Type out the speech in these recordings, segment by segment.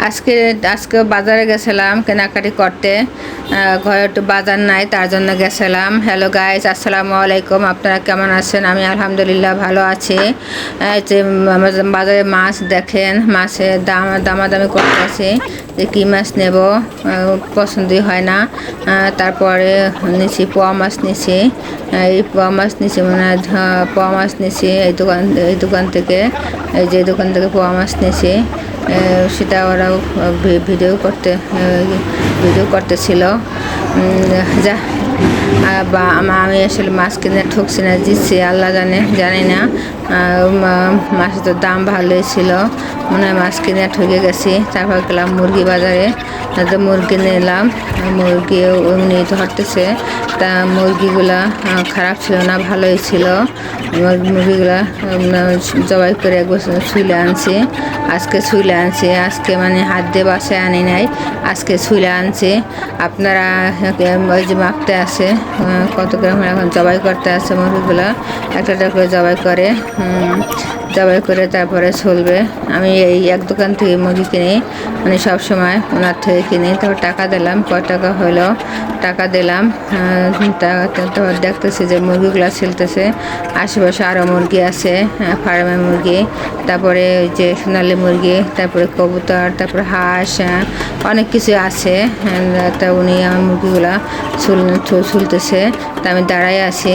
আজকে আজকে বাজারে গেছিলাম কেনাকাটি করতে। ঘরে একটু বাজার নাই, তার জন্য গেছিলাম। হ্যালো গাইস, আসসালামু আলাইকুম। আপনারা কেমন আছেন? আমি আলহামদুলিল্লাহ ভালো আছি। যে বাজারে মাছ দেখেন, মাছের দামাদামি করতে আছি যে কী মাছ নেব, পছন্দই হয় না। তারপরে নিছি পোয়া মাছ নিছি। এই পোয়া মাছ নিছি, মানে পোয়া মাছ নিছি এই দোকান থেকে, এই যে দোকান থেকে পোয়া মাছ নিছি। সেটা ওরাও ভিডিও করতেছিল। যা বা আমি আসলে মাছ কিনে ঠকছি না জিতছি আল্লাহ জানি না। মাছের তো দাম ভালোই ছিল, মনে হয় মাছ কিনে ঠকে গেছি। তারপর গেলাম মুরগি বাজারে, মুরগি নিলাম। মুরগি এমনি ধরতেছে, তা মুরগিগুলা খারাপ ছিল না, ভালোই ছিল। মুরগিগুলা জবাই করে একবার ছুইলে আনছি। আজকে মানে হাত দিয়ে বাসায় আনি নাই, আজকে ছুইলে আনছি। আপনারা ওই যে মাপতে আছে কত গ্রাম এখন জবাই করতে আছে মুরগিগুলা, একটা করে জবাই করে তারপরে চলবে। আমি এই এক দোকান থেকে মুরগি কিনি, মানে সবসময় ওনার থেকে কিনি। তারপর টাকা দিলাম, কয় টাকা হলো টাকা দিলাম। তারপর দেখতেছি যে মুরগিগুলো ছিলতেছে। আশেপাশে আরও মুরগি আছে, ফার্মের মুরগি, তারপরে ওই যে সোনালি মুরগি, তারপরে কবুতর, তারপরে হাঁস, অনেক কিছু আছে। তা উনি আমার মুরগিগুলা ছুলতেছে। তা আমি দাঁড়ায় আছি,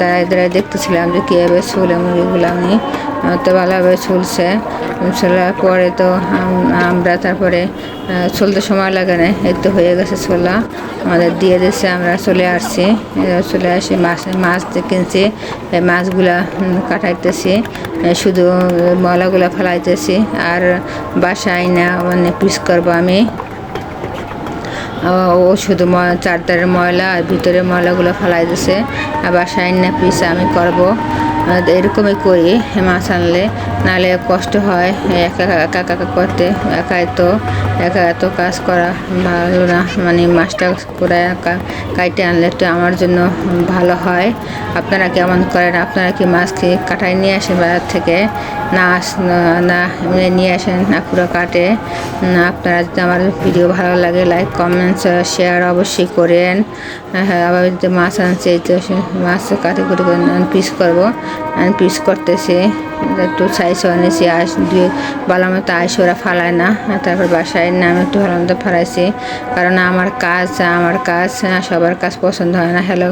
দাঁড়ায় দেখতেছিলাম যে কীভাবে ছুলে মুরগিগুলো। উনি তো ভালোভাবে ছুলছে। ছোলার পরে তো আমরা তারপরে চলতে সময় লাগে না, একটু হয়ে গেছে ছোলা, আমাদের দিয়ে দিচ্ছে। আমরা চলে আসি মাছ কিনছি। এই মাছগুলা কাটাইতেছি, শুধু ময়লাগুলা ফেলাইতেছি। আর বাসায় না মানে পিস করবো আমি। ও শুধু চারধারের ময়লা আর ভিতরের ময়লাগুলো ফেলাই দিছে। আর বাসায় না পিস আমি করবো, এরকমই করি মাছ আনলে, নাহলে কষ্ট হয় একা একা করতে। একা এত কাজ করা ভালো না, মানে মাছটা করে কাইটে আনলে একটু আমার জন্য ভালো হয়। আপনারা কেমন করেন? আপনারা কি মাছ কাটাই নিয়ে আসেন বাজার থেকে? না এমনি নিয়ে আসেন না পুরো কাটে? আপনারা যদি আমার ভিডিও ভালো লাগে লাইক কমেন্ট শেয়ার অবশ্যই করেন। হ্যাঁ, আবার যদি মাছ আনছে এই তো মাছ কাটি কুটি পিস করবো, আমি পিস করতেছি। একটু সাইজ আনেছি, দিয়ে ভালো মতো ওরা ফালায় না। তারপর বাসায় না আমি একটু ভালো মতো ফালাইছি, কারণ আমার কাজ সবার কাজ পছন্দ হয় না। হ্যালো।